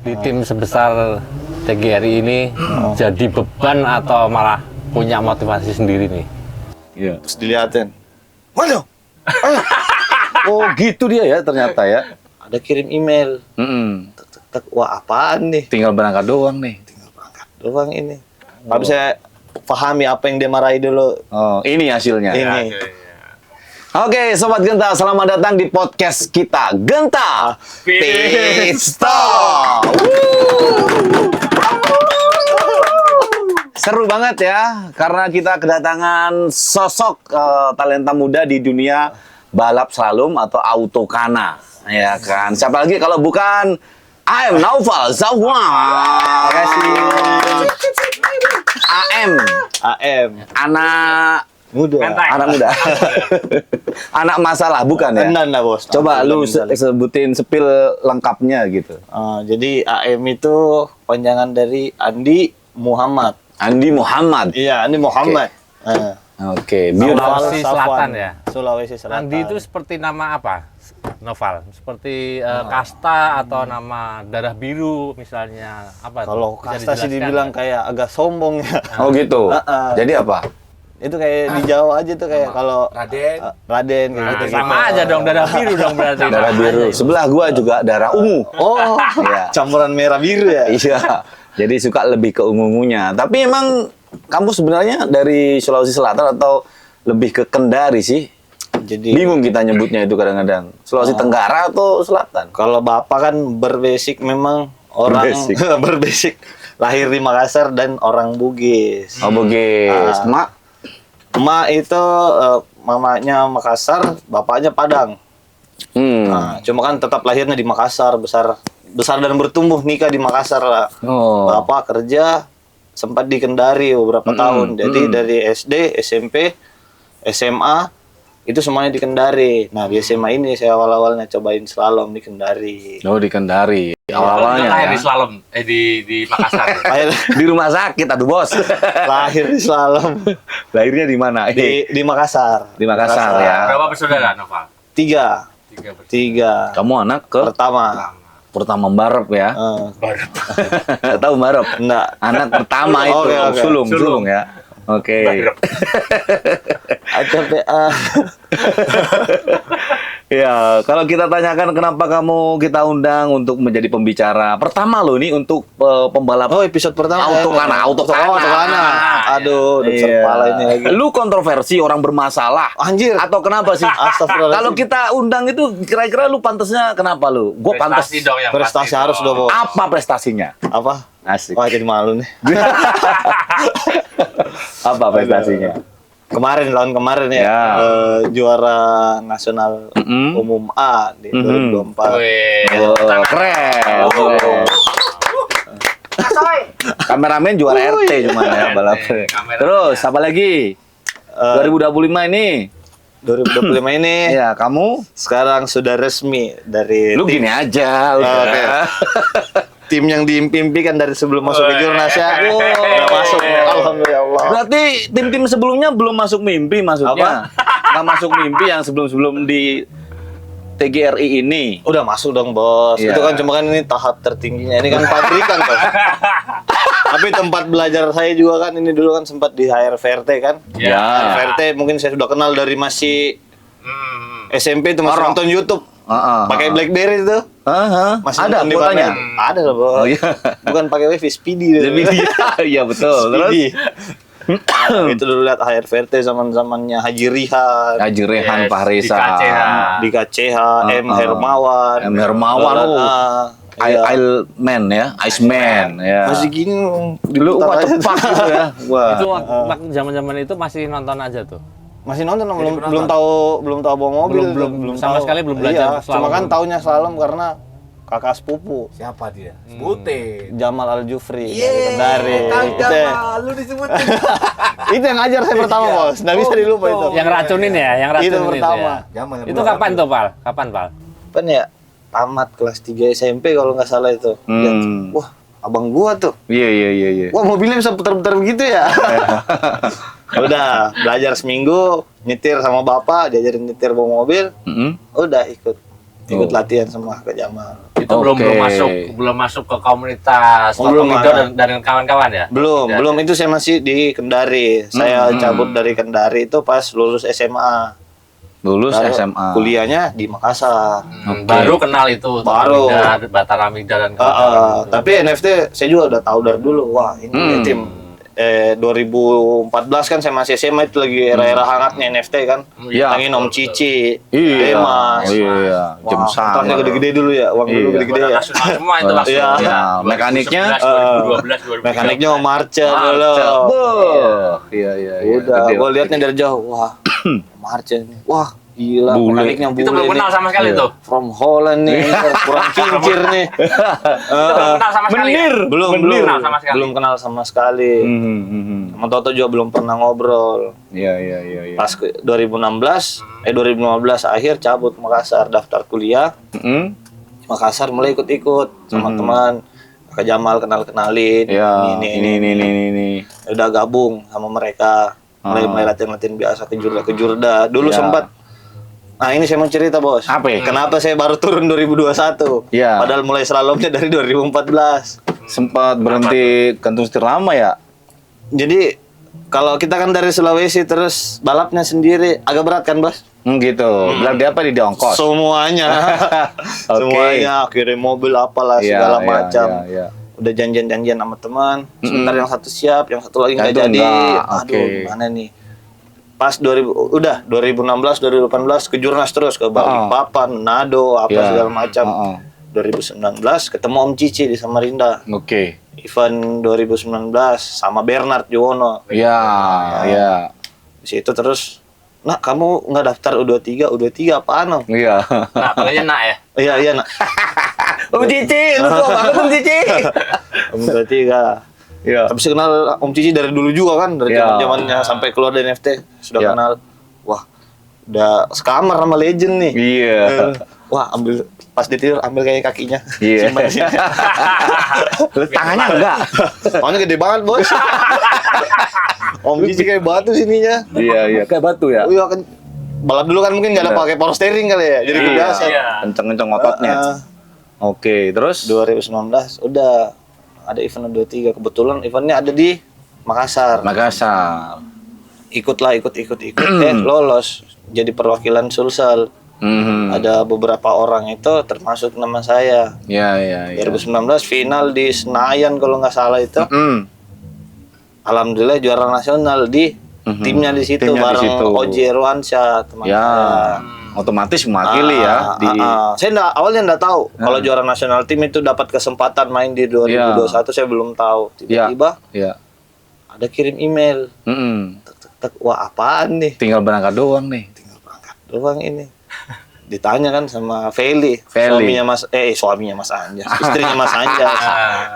di tim sebesar TGRI ini jadi beban atau malah punya motivasi sendiri nih? Iya. Terus dilihatin. Mana? Oh gitu dia ya ternyata ya. Ada kirim email. Tek, wah apaan nih? Tinggal berangkat doang nih. Doang ini. Nggak bisa pahami apa yang dia marahi dulu. Oh ini hasilnya. Ini. Oke, Sobat Genta, selamat datang di podcast kita, Genta Pit Stop. Seru banget ya, karena kita kedatangan sosok talenta muda di dunia balap slalom atau autokana, ya kan? Siapa lagi kalau bukan AM Naufal Zawad. Terima kasih. AM. Anak Muda. anak muda. Anak masalah bukan ya? Enggak, Bos. Coba lu sebutin sepil lengkapnya gitu. Jadi AM itu panjangan dari Andi Muhammad. Andi Muhammad. Iya, Andi Muhammad. Oke, Sulawesi Selatan ya? Sulawesi Selatan. Andi itu seperti nama apa, Noval? Seperti kasta atau nama darah biru misalnya? Apa? Kalau Bisa kasta sih dijelaskan dibilang nggak? kayak agak sombong ya. Oh gitu. Jadi apa? Itu kayak di Jawa aja tuh kayak kalau Raden kayak Nah, gitu. sama aja dong, darah biru dong berarti. Darah biru. Sebelah gua juga darah ungu. Oh, Iya. campuran merah biru ya. Iya. Jadi suka lebih ke ungu-ungunya. Tapi emang kamu sebenarnya dari Sulawesi Selatan atau lebih ke Kendari sih? Jadi Bingung kita nyebutnya itu kadang-kadang. Sulawesi Tenggara atau Selatan? kalau bapak kan berbasic memang orang Berbasic. berbasic lahir di Makassar dan orang Bugis. Oh, Bugis. Mak? Emak itu mamanya Makassar, bapaknya Padang. Nah, cuma kan tetap lahirnya di Makassar, besar dan bertumbuh nikah di Makassar lah. Oh. Bapak kerja sempat di Kendari beberapa tahun. Jadi dari SD, SMP, SMA itu semuanya di Kendari. Nah, di SMA ini saya awal-awalnya cobain slalom di Kendari. Oh, di Kendari. Awalnya Awalnya di ya. slalom, di Makassar. Di rumah sakit atuh, Bos. Lahir di slalom Lahirnya di mana? di Makassar. Di Makassar ya. Berapa bersaudara, Noval? Tiga. Kamu anak ke Pertama. Barep ya. Tahu Barep? Enggak. Anak pertama itu Oke. sulung ya. Oke. ACPA. Ya, kalau kita tanyakan kenapa kita undang untuk menjadi pembicara pertama lo nih untuk pembalap Oh, episode pertama. autokana. Autokana. Aduh, udah Iya. kepala ini lagi. Lu kontroversi orang bermasalah. Anjir. Atau kenapa sih? Astagfirullahaladzim. Kalau kita undang itu kira-kira lu pantasnya kenapa lu? Gue pantas. Prestasi dong yang Prestasi pasti harus dong, Bos. Apa prestasinya? Apa? Asik. Wah, jadi malu nih. Apa prestasinya? Tahun kemarin ya, Ya. juara nasional umum A di 2024. Oh, keren. Kameramen juara RT cuman ya balap. Terus apa lagi? 2025 ini. 2025 ini Ya, kamu sekarang sudah resmi dari lu gini aja udah. Oke. Tim yang diimpikan dari sebelum masuk ke Jurnas ya. Udah masuk. Alhamdulillah. Berarti tim-tim sebelumnya belum masuk mimpi maksudnya. Nggak masuk mimpi yang sebelum-sebelum di TGRI ini. Udah masuk dong, Bos. Iya. Itu kan cuma kan ini tahap tertingginya. Ini kan pabrikan, Bos. Tapi tempat belajar saya juga kan ini dulu kan sempat di HRVRT kan. Ya. HRVRT mungkin saya sudah kenal dari masih SMP itu masih Orang. nonton YouTube. Pakai BlackBerry itu. Masih Ada nonton di fotonya. pameran. Ada lah, Bos. Oh, iya. Bukan pakai WiFi, Speedy itu. Iya betul. Terus Speedy. Nah, itu dulu lihat HRVRT zaman-zamannya Haji Rihan, Haji Rehan Yes, Fahresa. di KCH. di KCH, M Hermawan. M. Hermawan, Iya. Iceman ya, Iceman ya. Masih gini Dulu wah cepat gitu ya. Wah. Itu waktu zaman-zaman itu masih nonton aja tuh. masih nonton belum tahu bawa mobil Belum sama tahu. sekali belum belajar Iya, slalom. cuma kan taunya slalom karena kakak sepupu Siapa dia? Sebutin. Jamal Al Jufri dari Kang itu, Jamal, lu disebutin. itu yang ngajar saya pertama, Bos. Nggak bisa dilupa itu. Yang racunin ya, yang racunin Itu pertama. ya. Jamal yang Itu belum kapan ambil. tuh, Pal? Kapan, Pal? Kapan ya? Tamat kelas 3 SMP kalau nggak salah itu. Lihat, wah, abang gua tuh. Iya. Wah, mobilnya bisa putar-putar begitu ya. Udah, belajar seminggu, nyetir sama bapak, diajarin nyetir bawa mobil. Udah ikut. ikut latihan sama Kak Jamal. Itu belum Oke. belum masuk ke komunitas Belum Tokomido ada. dan kawan-kawan ya? Belum itu saya masih di Kendari. Saya cabut dari Kendari itu pas lulus SMA. Lulus Baru SMA. Kuliahnya di Makassar. Baru kenal itu Baru. Tokomido, Bataramida dan kawan-kawan. Tapi NFT saya juga udah tahu dari dulu. Wah, ini tim 2014 kan saya masih SMA, itu lagi era-era hangatnya NFT kan. Iya. Tangin Om Cici, Iya. Demas. Iya. Jam Wah, kontraknya sama. gede-gede dulu ya. Uang dulu Iya. gede-gede ya. Nasional semua itu langsung. Iya. Ya. Mekaniknya, 2012, 2013. Mekaniknya Om Marcel dulu. Marcel. Boh. Iya, iya, iya. Udah, Gede. gue liatnya dari jauh. Wah, Marcel nih. Wah, gila. Bule. Mekaniknya bule Itu belum nih. kenal sama sekali Iya. tuh. From Holland nih, kurang kincir nih. Itu belum kenal sama sekali. Menir. Ya? Belum kenal sama sekali. belum kenal sama sekali. Sama Toto juga belum pernah ngobrol. Iya, iya, iya, iya. Pas 2015 akhir cabut Makassar, daftar kuliah. Mm. Makassar mulai ikut-ikut sama teman. Kak Jamal kenalin. Iya, ini. Udah gabung sama mereka. Mulai latihan-latihan biasa ke Jurda. Dulu Iya. sempat. Nah, ini saya mau cerita, Bos. Apa ya? Kenapa saya baru turun 2021? Iya. Padahal mulai slalomnya dari 2014. Sempat berhenti gantung setir lama ya? Jadi kalau kita kan dari Sulawesi terus balapnya sendiri agak berat kan, Bos? Gitu. Bilang dia apa di ongkos? Semuanya. Oke. Semuanya kirim mobil apalah Iya, segala iya, macam. iya, iya. Udah janjian-janjian sama teman. Sebentar yang satu siap, yang satu lagi nggak Yang itu jadi. enggak, Aduh, oke. gimana nih? Pas 2016, 2018 ke Jurnas terus ke Balikpapan, Manado, apa Iya. segala macam. 2019 ketemu Om Cici di Samarinda. Oke. Event 2019 sama Bernard Juwono. Iya, iya. Di situ terus, "Nak, kamu nggak daftar U23 apaan, Om?" Iya. Nah, panggilnya Nak ya. Iya, Nak. Om Cici, lu tua banget Om Cici. Om U23. Iya. Tapi saya kenal Om Cici dari dulu juga kan, dari Iya. zaman-zamannya sampai keluar dari NFT sudah Iya. kenal. Wah, udah sekamar sama legend nih. Iya. Wah, ambil pas ditidur ambil kayak kakinya. Iya. Simpan di sini. Lu tangannya enggak? Soalnya gede banget, Bos. Om Cici kayak batu sininya. Iya, iya. Kayak batu ya? Oh iya kan, balap dulu kan mungkin nggak ada pakai power steering kali ya, jadi kebiasaan. Iya. Kenceng-kenceng ototnya. Oke, terus? 2019 udah ada event 23, kebetulan eventnya ada di Makassar. Makassar. Ikut. Lolos jadi perwakilan Sulsel. Ada beberapa orang itu termasuk nama saya. Iya, iya, iya. 2019 final di Senayan kalau nggak salah itu. Alhamdulillah juara nasional di timnya di situ Timnya di bareng situ. Oji Erwansyah teman Ya, saya. otomatis mewakili ya di Saya awalnya nggak tahu kalau juara nasional tim itu dapat kesempatan main di 2021. Saya belum tahu. Tiba-tiba Iya. ada kirim email. Tek, wah apaan nih? Tinggal berangkat doang nih. Tinggal berangkat doang ini. Ditanya kan sama Feli, Feli. suaminya Mas Anjas, istrinya Mas Anjas.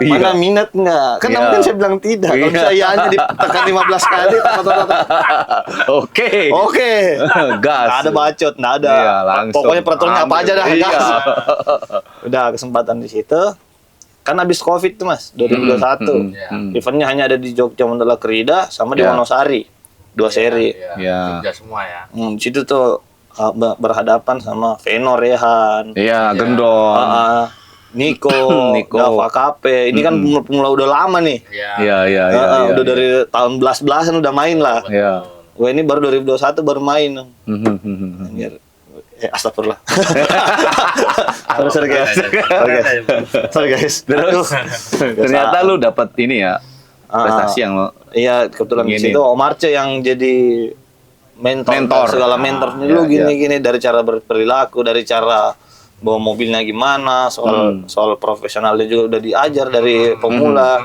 Iya. Mana minat nggak? Kan Iya. mungkin saya bilang tidak. Kalau Iya. saya hanya ditekan 15 kali. Oke. Oke. Gas. Nggak ada bacot, nggak ada. Iya, langsung. Pokoknya peraturannya apa aja dah. Iya. Gas. Udah kesempatan di situ. Kan habis Covid tuh Mas, 2021. Eventnya hanya ada di Jogja Mandala Krida sama di Iya. Wonosari. 2 seri. Iya. Jogja semua ya. Di situ tuh berhadapan sama Veno Rehan. Iya, gendong. Niko, Niko. Dava KP. Ini kan pemula udah lama nih. Iya. Iya, iya, iya. iya. Udah dari tahun belas-belasan udah main lah. Iya. Gue ini baru 2021 baru main. Anjir. Astagfirullah. Sorry guys. Sorry guys. Terus ternyata lu dapat ini ya prestasi yang lo. Iya, kebetulan di Gini. situ Om Arce yang jadi mentor. Segala mentornya dulu iya, gini-gini dari cara berperilaku, dari cara bawa mobilnya gimana, soal profesionalnya juga udah diajar dari pemula.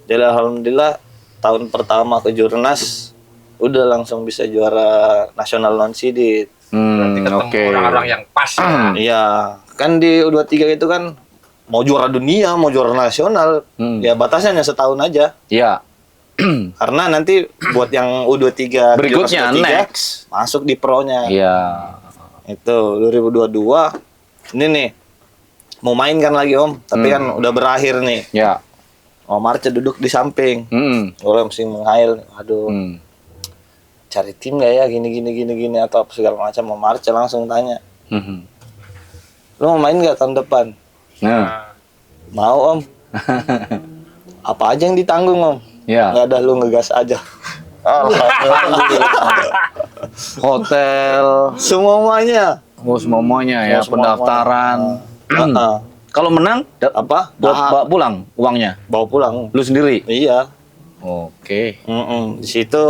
Jadi alhamdulillah tahun pertama ke Jurnas udah langsung bisa juara nasional non sidit. Berarti ketemu Oke. orang-orang yang pas ya. Iya, kan di U23 itu kan mau juara dunia, mau juara nasional, ya batasnya hanya setahun aja. Iya. Karena nanti buat yang U23 Berikutnya Jurnas U23, next. masuk di pro-nya. Iya. Itu 2022. Ini nih mau main kan lagi Om, tapi kan udah berakhir nih. Ya. Om Arce duduk di samping. Hmm. Gue mesti menghail, aduh, cari tim gak ya gini atau apa segala macam. Om Arce langsung tanya, lu mau main nggak tahun depan? Nah, Mau om. Apa aja yang ditanggung om? ya. Nggak ada, lu ngegas aja. Hotel, Semuanya. semuanya ya, Semua- pendaftaran. Heeh. Kalau menang, Apa? buat Nah, bawa pulang uangnya. bawa pulang. Lu sendiri. Iya. Oke. Di situ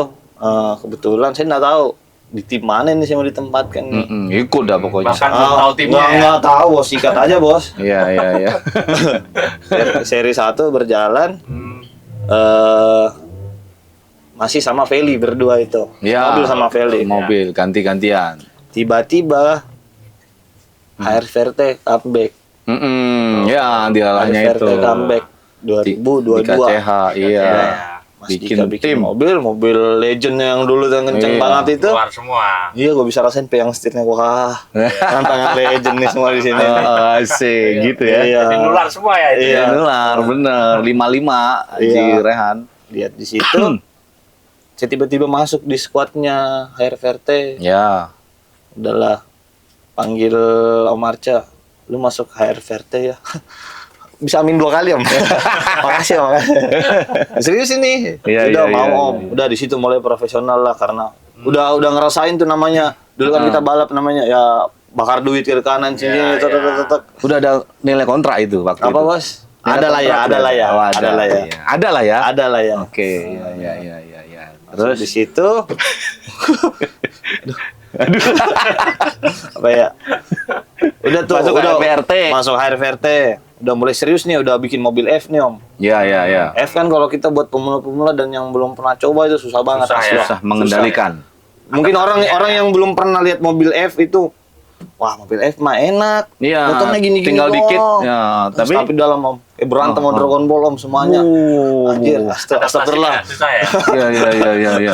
kebetulan saya nggak tahu di tim mana nih saya mau ditempatkan nih. Ikut dah pokoknya. Bahkan belum tahu timnya ya. Nggak tahu, bos, sikat aja bos. Iya, iya, iya. Seri 1 berjalan, masih sama Feli berdua itu. Iya. Mobil sama Feli. Mobil ganti-gantian. Tiba-tiba HR Verte comeback. Ya, dialahnya HR itu. Verte comeback Di 2022. KCH, iya. Mas Bikin Dika bikin tim. mobil legend yang dulu yang kenceng Iya. banget itu. Keluar semua. Iya, gue bisa rasain peang setirnya. Wah, tantangan legend nih semua di sini. Oh, asik gitu ya. Iya. Jadi nular semua ya itu. Iya. Nular, bener. 55 Haji Iya. Rehan. Lihat di situ. Saya tiba-tiba masuk di squadnya HR Verte. Ya. Udahlah, panggil Om Arca. Lu masuk HR Verte ya. Bisa amin 2 kali om. Makasih om. Serius ini. Iya, Udah iya, mau iya, om. iya. Udah di situ mulai profesional lah karena udah ngerasain tuh namanya. Dulu kan kita balap namanya ya bakar duit kiri kanan sini. Tetek. Udah ada nilai kontrak itu waktu Apa itu. bos? Nilai Ada lah ya, kontrak ada lah ya, Oh, ada lah ya, iya. Ada lah ya. ada lah ya. Oke, iya, iya, iya, iya, iya. Terus Terus di situ, apa ya? Udah tuh, Masuk udah HRVRT. Masuk HRVRT. Udah mulai serius nih, udah bikin mobil F nih om. ya, ya, ya. F kan kalau kita buat pemula-pemula dan yang belum pernah coba itu susah banget. Susah asli. ya. Susah mengendalikan. Mungkin orang yang belum pernah lihat mobil F itu, wah mobil F mah enak. Iya, Motornya gini-gini tinggal doang. dikit. Ya, Tapi dalam om, berantem sama Dragon Ball om semuanya. Anjir, astagfirullah. Susah ya. Iya, iya, iya, iya, iya.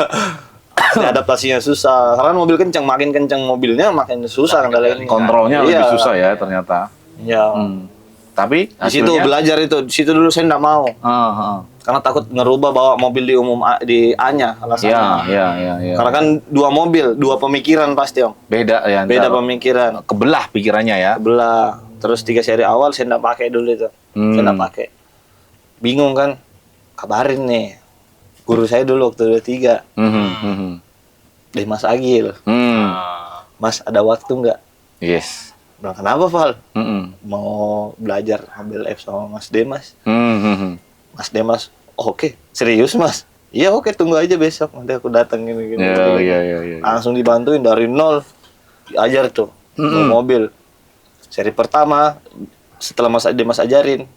Asli adaptasinya susah. Karena mobil kencang, makin kencang mobilnya makin susah kendalinya. Kontrolnya Iya. lebih susah ya ternyata. Iya. Tapi Di situ belajar itu. Di situ dulu saya nggak mau. Karena takut ngerubah bawa mobil di umum di A-nya alasannya. Iya, iya, iya, iya. Karena kan 2 mobil, 2 pemikiran pasti om. Beda ya. Beda antara- pemikiran. Kebelah pikirannya ya. Belah. Terus 3 seri awal saya nggak pakai dulu itu. Saya nggak pakai. Bingung kan? Kabarin nih. Guru saya dulu waktu 23. Dari Mas Agil. Mas ada waktu nggak? Yes. Bilang kenapa Val? Mm-mm. Mau belajar ambil F sama Mas Demas. Mhm. Mas Demas, oke, serius Mas? Iya oke, tunggu aja besok nanti aku datang gini. Ya, iya, iya, iya. Langsung dibantuin dari nol, diajar tuh bawa mobil. Seri pertama setelah Mas Demas ajarin,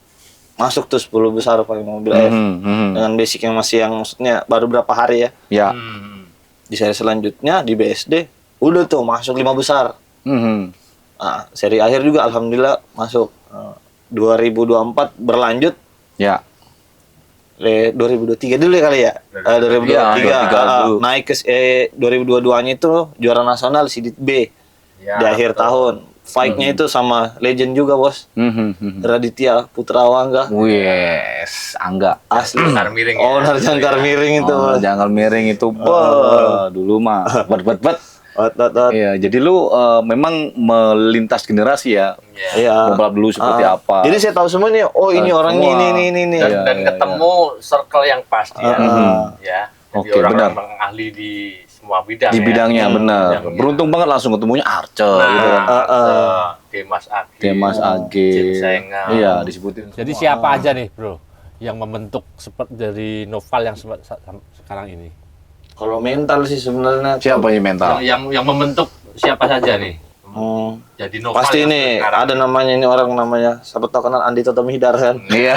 masuk tuh 10 besar pakai mobil F dengan basic yang masih yang maksudnya baru berapa hari ya. Ya. Di seri selanjutnya di BSD udah tuh masuk 5 besar. Nah, seri akhir juga alhamdulillah masuk. 2024 berlanjut. Ya. 2023 dulu ya kali ya. 2023 dulu. naik ke 2022-nya itu juara nasional Sidit B Ya, di akhir tahun. Fight-nya itu sama legend juga, Bos. Raditya Putra Wangga. Wes, Angga. Asli. Jangkar miring ya. Owner jangkar miring itu. Oh, Bos. jangkal miring itu. Dulu mah. Bet. Ot. Iya, jadi lu memang melintas generasi ya. Iya. Pembalap dulu seperti apa. Jadi saya tahu semua nih, oh ini orangnya semua. ini. Dan, Iya, dan iya, ketemu circle yang pas dia. Ya. Jadi Oke, orang-orang benar. yang ahli di semua bidang Di ya. bidangnya benar. Bidangnya. Beruntung banget langsung ketemunya Arce gitu kan. Demas Agi. Demas AG. Jim Sengal. Iya, disebutin. Jadi siapa aja nih, Bro, yang membentuk seperti dari Noval yang sekarang ini? Kalau mental sih sebenarnya Siapa yang mental? Yang membentuk siapa saja nih? Jadi Noval pasti yang nih sekarang. ada namanya ini orang namanya siapa tahu kenal Andi Toto Mihidar kan. Iya.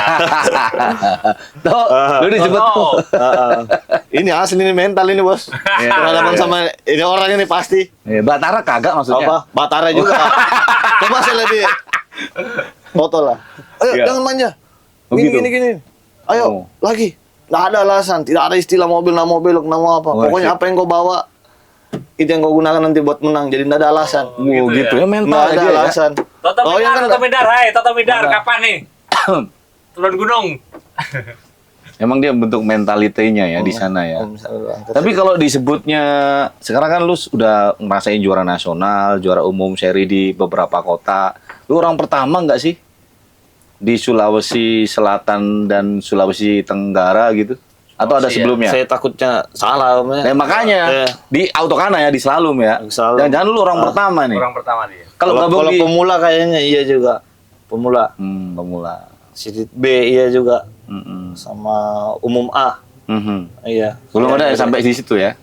Tuh, lu disebut tuh. Ini asli ini mental ini bos. Berhadapan sama ini orang ini pasti. Batara kagak maksudnya. Apa? Batara juga. Coba saya lihat dia. Foto lah. Ayo Iya. jangan manja. Oh, Gini gitu? gini. Ayo lagi. Nggak ada alasan. Tidak ada istilah mobil, nama belok, nama apa. Oh, Pokoknya sip. apa yang kau bawa itu yang kau gunakan nanti buat menang. Jadi nggak ada alasan. Gitu ya mental Nggak ada aja ya. alasan. Toto Oh, yang Midar, kan Toto Midar, hai, Toto Midar, kapan nih? Turun gunung. Emang dia bentuk mentalitenya ya di sana ya. Tapi kalau disebutnya sekarang kan lu udah ngerasain juara nasional, juara umum seri di beberapa kota. Lu orang pertama nggak sih di Sulawesi Selatan dan Sulawesi Tenggara gitu? Atau ada sebelumnya? Saya takutnya salah Om ya. Nah, makanya di Autokana ya, di Slalom ya. Slalom. Jangan-jangan lu orang pertama nih. Orang pertama dia. Kalau gabung kalau di pemula kayaknya iya juga. Pemula. pemula. Sidit B iya juga. Mm-mm. Sama umum A. Mhm. Iya. Belum ada yang sampai di situ ya?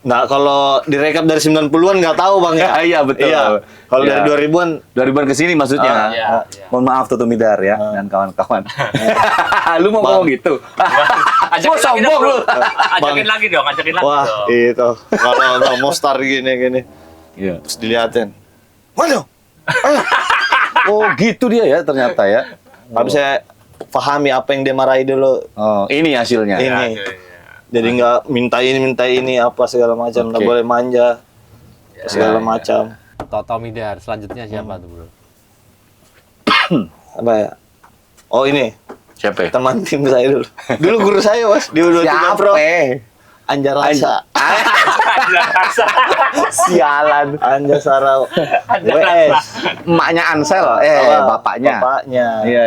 Nggak, kalau direkap dari 90-an nggak tahu Bang ya. Iya, betul. Iya. Kalau Iya. dari 2000-an 2000-an ke sini maksudnya. Iya, iya. Mohon maaf Tutu Midar ya dan kawan-kawan. Lu mau ngomong gitu? Gua sombong lu. Ajakin lagi dong, ajakin lagi wah, dong. itu. Kalau nggak mau start gini. Iya. Terus dilihatin. Mana? Oh, gitu dia ya ternyata ya. Nggak bisa pahami apa yang dia marahi dulu. Oh, ini hasilnya. Ini. Iya. Jadi nggak minta ini apa segala macam. Nggak Oke. boleh manja. Segala Ya, ya. macam. Toto Midar, selanjutnya siapa tuh bro? Apa ya? Oh ini. Siapa ya? Teman tim saya dulu. Dulu guru saya Mas. Di U23 Pro. Anjar Rasa. Sialan. Anjar Sarau. WS. Emaknya Ansel, bapaknya. Bapaknya. Iya.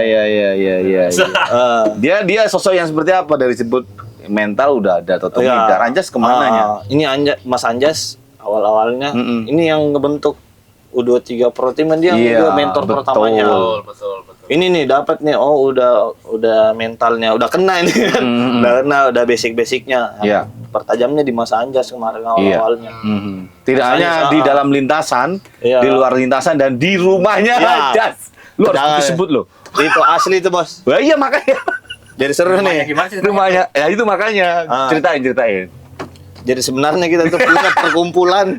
Eh, Dia sosok yang seperti apa dari sebut mental udah ada Toto Iya. Midar. Anjas kemananya? Ini Mas Anjas awal-awalnya Mm-mm. ini yang ngebentuk U23 Pro Team kan dia Iya, juga mentor betul. pertamanya. Betul. Ini nih dapat nih udah mentalnya udah kena ini kan. Mm-mm. Udah basic-basicnya. Iya. Pertajamnya di Mas Anjas kemarin Iya. awal-awalnya. Tidak Mas hanya Anjas, di dalam lintasan, Iya. di luar lintasan dan di rumahnya Iya. Anjas. Lu harus Jangan. disebut lo. Itu asli itu Bos. Wah, iya makanya. Jadi seru nih. Gimana sih? Rumahnya, ya itu makanya. Ah. Ceritain. Jadi sebenarnya kita tuh punya perkumpulan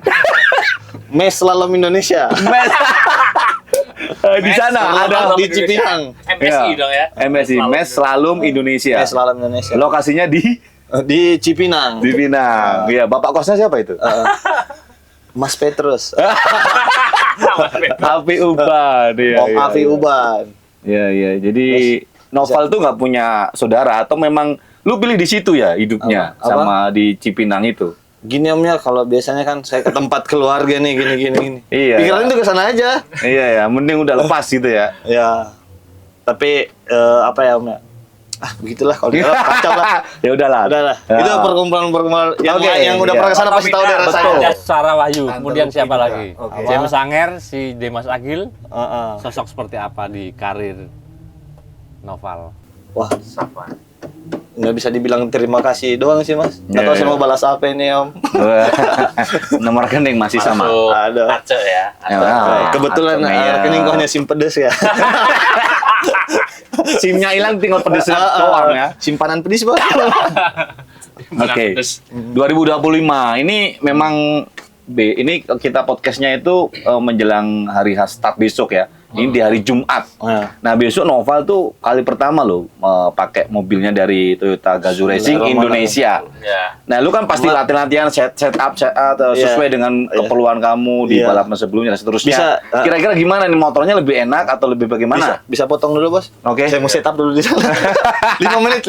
Mes Slalom Indonesia. Di sana ada di Cipinang. MSI Iya. dong ya. MSI, Mes Slalom Indonesia. Mes Slalom Indonesia. Lokasinya Di Cipinang. di Pinang. Iya, bapak kosnya siapa itu? Mas Petrus. Api Uban. Iya, Om iya, Afi iya. Uban. Iya. Jadi Noval tuh nggak punya saudara atau memang lu pilih di situ ya hidupnya Apa? sama di Cipinang itu? Gini Om ya, kalau biasanya kan saya ke tempat keluarga nih gini. Iya. Pikiran tuh ke sana aja. Iya ya, mending udah lepas gitu ya. Ya. Tapi apa ya Om ya? Begitulah kalau dia kacau lah. Ya udahlah. Udahlah. Ya. Itu perkumpulan Oke, yang udah iya. pernah ke sana pasti tahu deh rasanya. Ada Sarah Wahyu. Tante Kemudian Lucky siapa juga. lagi? Oke. James Sanger, si Demas Agil. Heeh. Sosok seperti apa di karir Noval? Wah, Siapa? nggak bisa dibilang terima kasih doang sih Mas. Nggak Iya, tahu saya iya. mau balas apa ini Om. Nomor rekening masih sama. Ada. Aceh ya. Ya, Kebetulan Atau Meyer. rekening gua hanya SIM pedes ya. SIM-nya hilang tinggal pedesnya doang ya. Simpanan pedis Bos. Oke. 2025 ini memang ini kita podcastnya itu menjelang hari start besok ya. Ini di hari Jumat. Nah besok Noval tuh kali pertama loh pakai mobilnya dari Toyota Gazoo Racing Indonesia. Ya. Nah lu kan pasti latihan-latihan setup sesuai dengan keperluan kamu di Iya. balapan sebelumnya dan seterusnya. Bisa, Kira-kira gimana nih motornya lebih enak atau lebih bagaimana? Bisa potong dulu Bos. Oke. Saya mau setup dulu di sana. 5 menit.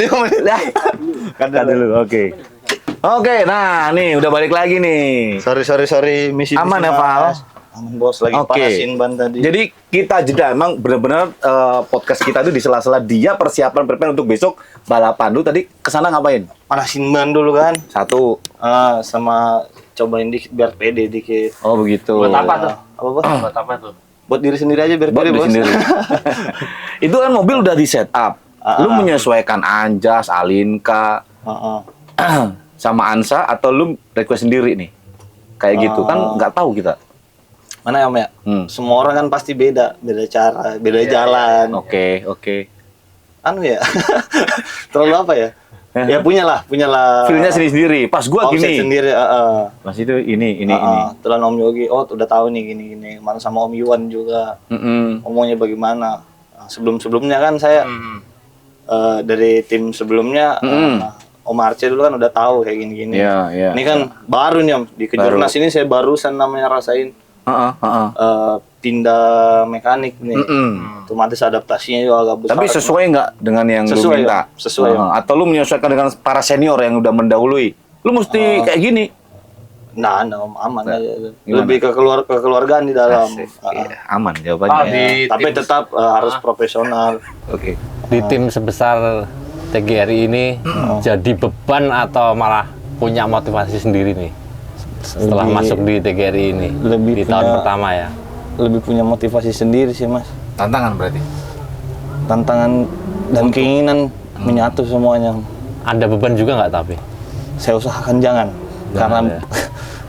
Kan dulu, oke. Oke, nah nih udah balik lagi nih. Sorry misi. Aman ya, Val? Aman Bos, lagi Oke. panasin ban tadi. Jadi kita jeda emang benar-benar podcast kita itu di sela-sela dia persiapan prepare untuk besok balapan. Lu tadi kesana ngapain? panasin ban dulu kan. Satu. Sama cobain dikit biar pede dikit. Oh begitu. Buat apa tuh? Apa Bos? Buat apa tuh? Buat diri sendiri aja biar Buat pede diri Bos. sendiri. Itu kan mobil udah di set up. Lu menyesuaikan Anjas, Alinka, Heeh. sama Ansa atau lu request sendiri nih? Kayak gitu kan nggak tahu kita. Mana ya Om ya? Semua orang kan pasti beda cara, beda jalan. Oke. Anu ya. Terlalu apa ya? Ya punyalah. Feel-nya sendiri. Pas gua Offset gini. sendiri, Pas itu ini. Telan Om Yogi, udah tahu nih gini. Mana sama Om Yuan juga. Ngomongnya bagaimana. Nah, sebelumnya kan saya dari tim sebelumnya Om Arce dulu kan udah tahu kayak gini-gini. Iya. Ini kan baru nih Om, di Kejurnas ini saya barusan namanya rasain pindah mekanik nih. Otomatis adaptasinya juga agak besar. Tapi sesuai nggak dengan yang lu Sesuai, minta? ya. Sesuai, ya. Atau lu menyesuaikan dengan para senior yang udah mendahului? Lu mesti kayak gini. Nah, Om, aman Nah, aja. gimana? Lebih ke kekeluargaan di dalam. Asik. Ah, Iya, aman jawabannya. Tapi tetap harus profesional. Oke. Di tim sebesar TGRI ini jadi beban atau malah punya motivasi sendiri nih setelah Lebih- masuk di TGRI ini lebih di tahun punya- pertama ya. Lebih punya motivasi sendiri sih, Mas. Tantangan berarti. Tantangan dan keinginan menyatu semuanya. Ada beban juga nggak tapi? Saya usahakan jangan. Karena ya.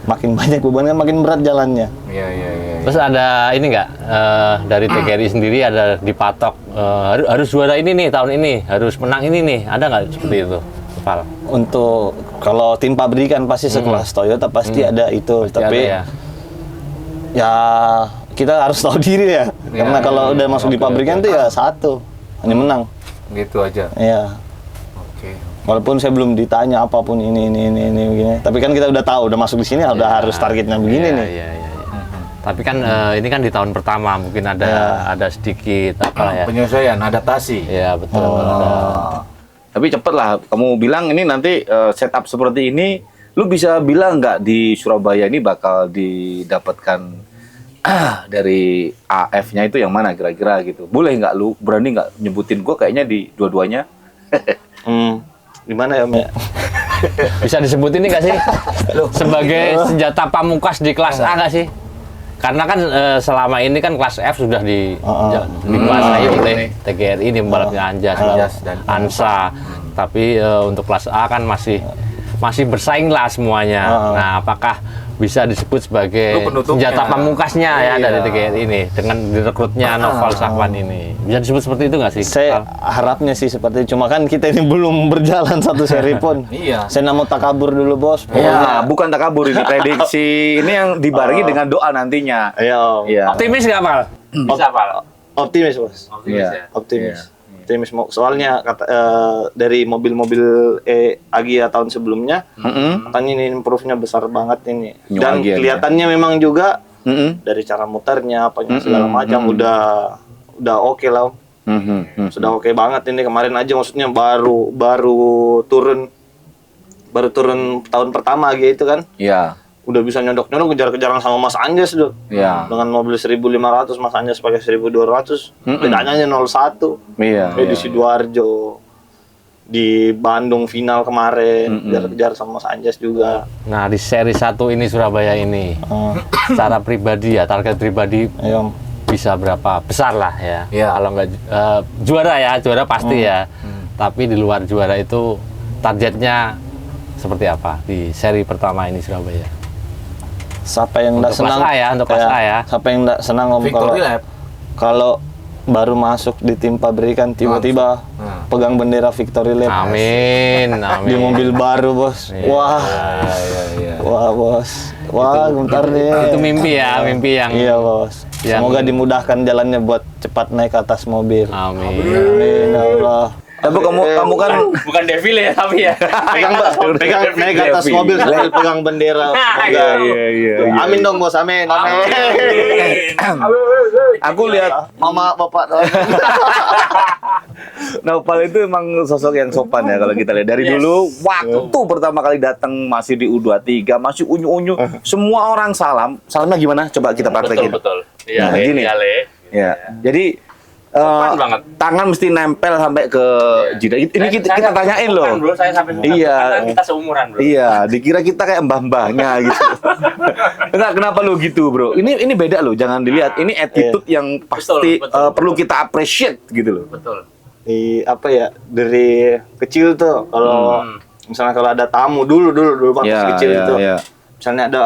makin banyak bebannya makin berat jalannya. Iya. Terus ada ini nggak dari TGRI sendiri ada dipatok harus juara ini nih tahun ini, harus menang ini nih, ada nggak seperti itu, Val? Untuk kalau tim pabrikan pasti sekelas Toyota pasti ada itu, Pasti tapi ada ya. ya kita harus tahu diri ya. Karena kalau udah masuk di pabrikan tuh ya satu, hanya menang. Gitu aja. Ya. Oke. Walaupun saya belum ditanya apapun ini begini, tapi kan kita udah tahu, udah masuk di sini udah harus targetnya begini nih. Iya. Tapi kan ini kan di tahun pertama mungkin ada sedikit apa ya? Penyesuaian, adaptasi. Iya betul. Ada. Tapi cepet lah, kamu bilang ini nanti setup seperti ini, lu bisa bilang nggak di Surabaya ini bakal didapatkan dari AF-nya itu yang mana kira-kira gitu? Boleh nggak lu berani nggak nyebutin gua kayaknya di dua-duanya? Gimana ya, Mbak? Bisa disebut ini nggak sih sebagai senjata pamungkas di kelas A nggak sih? Karena kan selama ini kan kelas F sudah dikuasai oleh TGRI di pembalapnya Anjas dan Ansa. Tapi untuk kelas A kan masih bersaing lah semuanya. Nah, apakah bisa disebut sebagai Itu penutupnya. senjata pamungkasnya ya Iya. dari TGRI ini dengan direkrutnya Noval Sahwan ini? Bisa disebut seperti itu nggak sih? Saya harapnya sih seperti itu. Cuma kan kita ini belum berjalan satu seri pun. Iya. Saya nggak mau takabur dulu, Bos. Nah, bukan takabur ini prediksi. Ini yang dibarengi dengan doa nantinya. Iya, Om. Iya. Optimis nggak, Val? Bisa, Val. Optimis, Bos. Iya. Optimis. Optimis. Soalnya dari mobil-mobil Agia tahun sebelumnya, katanya ini improve-nya besar banget ini. New Dan Agia, kelihatannya memang juga Mm-mm. dari cara muternya, apanya segala macam udah oke lah, Om. Sudah oke banget ini. Kemarin aja maksudnya baru turun tahun pertama gitu kan. Iya. Udah bisa nyodok-nyodok kejar-kejaran sama Mas Anjas tuh. Iya. Dengan mobil 1.500, Mas Anjas pakai 1.200. Bedanya hanya 01. Iya. Di Sidoarjo. Di Bandung final kemarin, kejar-kejar sama Mas Anjas juga. Nah, di seri 1 ini Surabaya ini, secara pribadi ya, target pribadi Ayo. bisa berapa besar lah ya. Iya. Kalau nggak juara pasti ya. Tapi di luar juara itu targetnya seperti apa di seri pertama ini Surabaya? Siapa yang enggak Untuk kelas senang? A ya, untuk kelas A ya. Siapa yang enggak senang Om Victory lap. kalau baru masuk di tim pabrikan tiba-tiba pegang bendera Victory Lap. Amin, Di amin. mobil baru, Bos. Iya. Wah. Iya. Wah, Bos. Wah, bentar nih. Itu mimpi ya, mimpi yang Iya, Bos. Yang- Semoga dimudahkan jalannya buat cepat naik ke atas mobil. Amin. Amin, ya Allah. Tapi kamu kan Bukan devil ya, tapi ya. Pegang naik ke atas mobil sambil pegang bendera. Semoga. iya. Amin dong, Bos. Amin. Amin. Aku lihat Mama, Bapak. Noval itu emang sosok yang sopan ya kalau kita lihat dari dulu waktu pertama kali datang masih di U23 masih unyu-unyu semua orang salamnya gimana coba kita praktekin Betul. Nah, gini. ya jadi Sopan banget. tangan mesti nempel sampai ke jidat ini kita tanyain loh Bro, saya sampai Iya. kita seumuran, Bro. iya dikira kita kayak mbah-mbahnya gitu enggak kenapa lu gitu bro ini beda loh jangan dilihat ini attitude yang pasti betul. perlu kita appreciate gitu loh Betul. Di apa ya, dari kecil tuh kalau misalnya kalau ada tamu dulu waktu Iya, kecil iya, itu iya. misalnya ada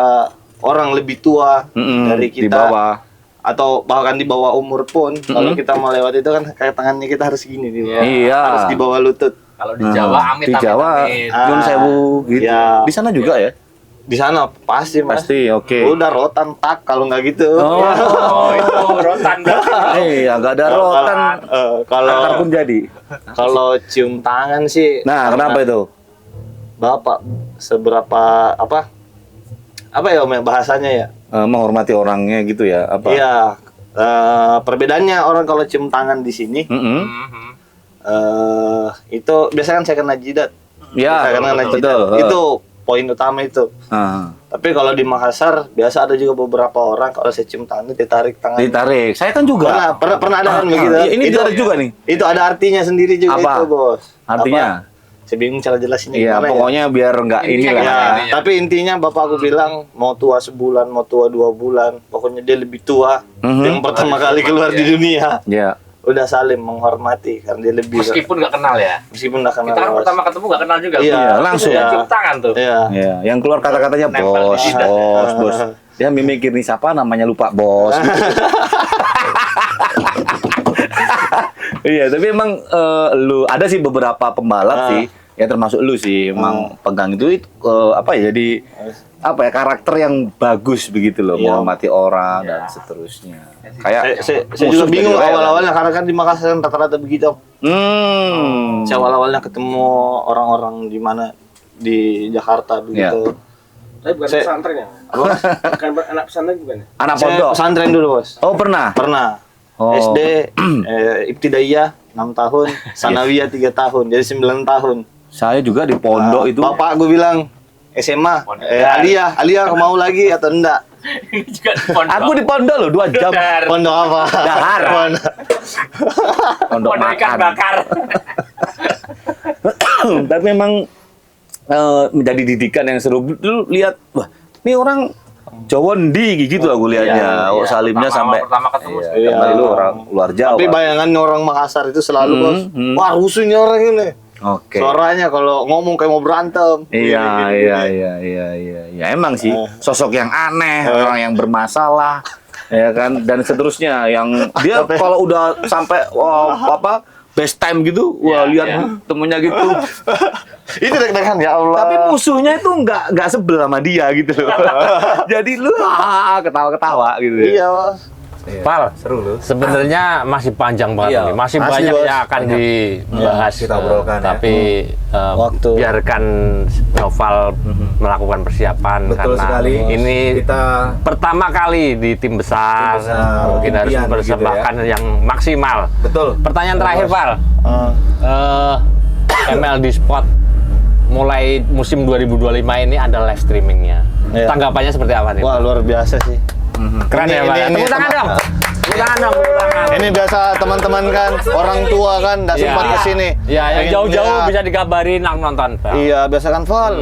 orang lebih tua dari di kita bawah atau bahkan di bawah umur pun kalau kita mau lewat itu kan kayak tangannya kita harus gini di bawah. Iya. Harus di bawah lutut. Kalau di Jawa amit di Jawa Nyun Sewu gitu. Iya. Di sana juga ya? Di sana pasti Mas. Pasti, oke. Udah rotan tak kalau nggak gitu. Oh, itu rotan berarti. Iya, nggak ada rotan. Kalau Akar pun jadi. kalau cium tangan sih. Nah, kenapa itu? Bapak seberapa apa ya Om ya, bahasanya ya? Menghormati orangnya gitu ya? Apa? Iya. Perbedaannya orang kalau cium tangan di sini Mm-mm. itu biasanya kan saya kena jidat. Iya, Saya kena betul. jidat. Itu poin utama itu. Ah. Tapi kalau di Makassar biasa ada juga beberapa orang kalau saya cium tangan ditarik tangan. Ditarik. Saya kan juga. Pernah ada kan begitu. Iya, ini ditarik juga nih. Itu ada artinya sendiri juga Apa? itu, Bos. Artinya? Apa? Saya bingung cara jelasinnya Iya, gimana ya. pokoknya biar nggak ini Intinya lah. gimana? Ya, Intinya. tapi intinya bapak aku bilang mau tua sebulan, mau tua 2 bulan, pokoknya dia lebih tua yang pertama kali keluar di dunia. Ya. Udah saling menghormati karena dia lebih Meskipun nggak kenal ya. meskipun udah kenal. Kita kan Bos. pertama ketemu nggak kenal juga. Iya, langsung. Itu cium tangan tuh. Iya. Ya, yang keluar kata-katanya Nempel bos, di lidah. bos. Dia mikir nih siapa namanya lupa bos. Iya, tapi emang lu ada sih beberapa pembalap sih, ya termasuk lu sih, emang pegang itu apa ya? Jadi apa ya karakter yang bagus begitu loh, Iya. menghormati orang dan seterusnya. Kayak Saya musuh juga bingung dari awal-awalnya karena kan di Makassar kan rata-rata begitu. Saya awal-awalnya ketemu orang-orang di mana di Jakarta begitu. Tapi bukan Saya- pesantren ya? Apa? Bukan anak pesantren bukan ya? Anak Saya pondok. pesantren dulu, Bos. Oh, pernah. Pernah. Oh. SD, Ibtidaiyah 6 tahun, Sanawiyah 3 tahun, jadi 9 tahun. Saya juga di pondok itu. Bapak gue bilang SMA, Aliyah mau lagi atau enggak? Ini juga di pondok. Aku di pondok loh 2 jam. Dar. Pondok apa? Dahar. Pondok. Pondok Pondok ikan makan. bakar. Tapi memang menjadi didikan yang seru. Dulu lihat, wah, ini orang Jawa ndi gitu aku lihatnya. Iya, Oh, salimnya sampai pertama ketemu. iya, kembali lu orang luar Jawa. Tapi bayangan orang Makassar itu selalu Bos, wah rusuhnya orang ini. Oke. Suaranya kalau ngomong kayak mau berantem. Iya, iya. Emang sih sosok yang aneh, orang yang bermasalah, ya kan, dan seterusnya yang dia kalau udah sampai apa best time gitu, wah lihat temennya gitu. Itu deg-degan ya Allah. Tapi musuhnya itu nggak sebel sama dia gitu loh. Jadi lu ketawa-ketawa gitu. Iya, Bos. Pal, Seru loh. sebenarnya masih panjang banget Iya, ini. Masih asli, banyak Bos. yang akan dibahas. kita obrolkan ya. Tapi Waktu. biarkan Noval melakukan persiapan Betul karena sekali. ini Kita pertama kali di tim besar. Tim besar, Mungkin harus impian mempersembahkan yang maksimal. betul. Pertanyaan terakhir, Val. Eh, MLD Sport mulai musim 2025 ini ada live streamingnya. Iya. Tanggapannya seperti apa nih? wah luar biasa sih. Keren ya, Pak. ini- Tepuk tangan dong. Tepuk tangan dong, tepuk tangan. Ini biasa teman-teman kan, orang tua kan, nggak sempat ke sini. Iya, yang Pengen jauh-jauh lihat. bisa dikabarin nonton. Pak. Iya, biasa kan Val.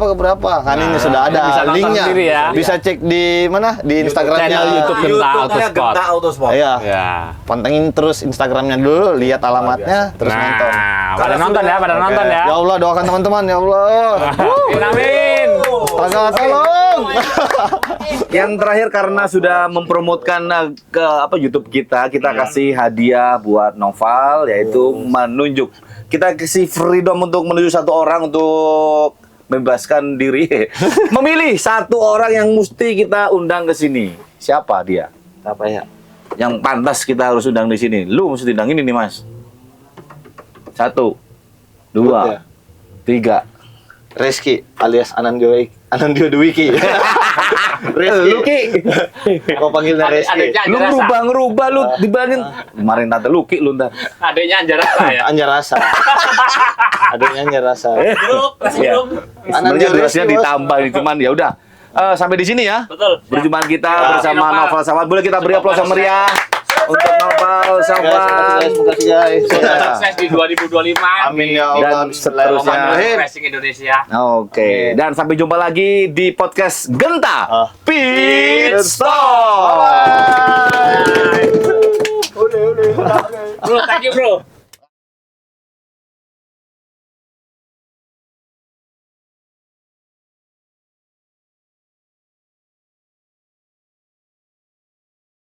Keberapa? Kan ini sudah ada bisa nonton linknya. sendiri ya. Bisa cek di mana? Di Instagramnya. Channel YouTube Genta YouTube-nya Autosport. Genta Autosport. Iya. Ya. Pantengin terus Instagramnya dulu, lihat alamatnya, terus nonton. Nah, pada nonton ya, pada nonton ya. Ya Allah, doakan teman-teman ya Allah. Amin. Tolong, tolong. Yang terakhir karena sudah mempromotkan ke YouTube kita kasih hadiah buat Noval, yaitu menunjuk. Kita kasih freedom untuk menunjuk satu orang untuk membebaskan diri. Memilih satu orang yang mesti kita undang ke sini. Siapa dia? Apa ya? Yang pantas kita harus undang di sini. Lu mesti undang ini nih, Mas. 1, 2, 3. Reski alias Anandio Dwiki. Reski. Luki. Kau panggilnya Reski. Adiknya Lu Anjarasa. ngerubah lu dibanding kemarin tante Luki lu ntar. Adiknya Anjarasa ya. Anjarasa. Adanya Anjarasa. Grup, Ya. belum. Sebenarnya Anandio durasinya Reski, Bos. ditambah nih, cuman ya udah. Sampai di sini ya. Betul. Perjumpaan kita Ya. bersama Noval. Noval Sawan. Boleh kita beri aplaus yang meriah untuk Noval Sawan. Makasih guys. Sukses di 2025. Amin ya Allah. Dan seterusnya. Bismillahirrahmanirrahim. Racing Indonesia. Oke, dan sampai jumpa lagi di podcast Genta Pit Stop. Bro, thank you bro.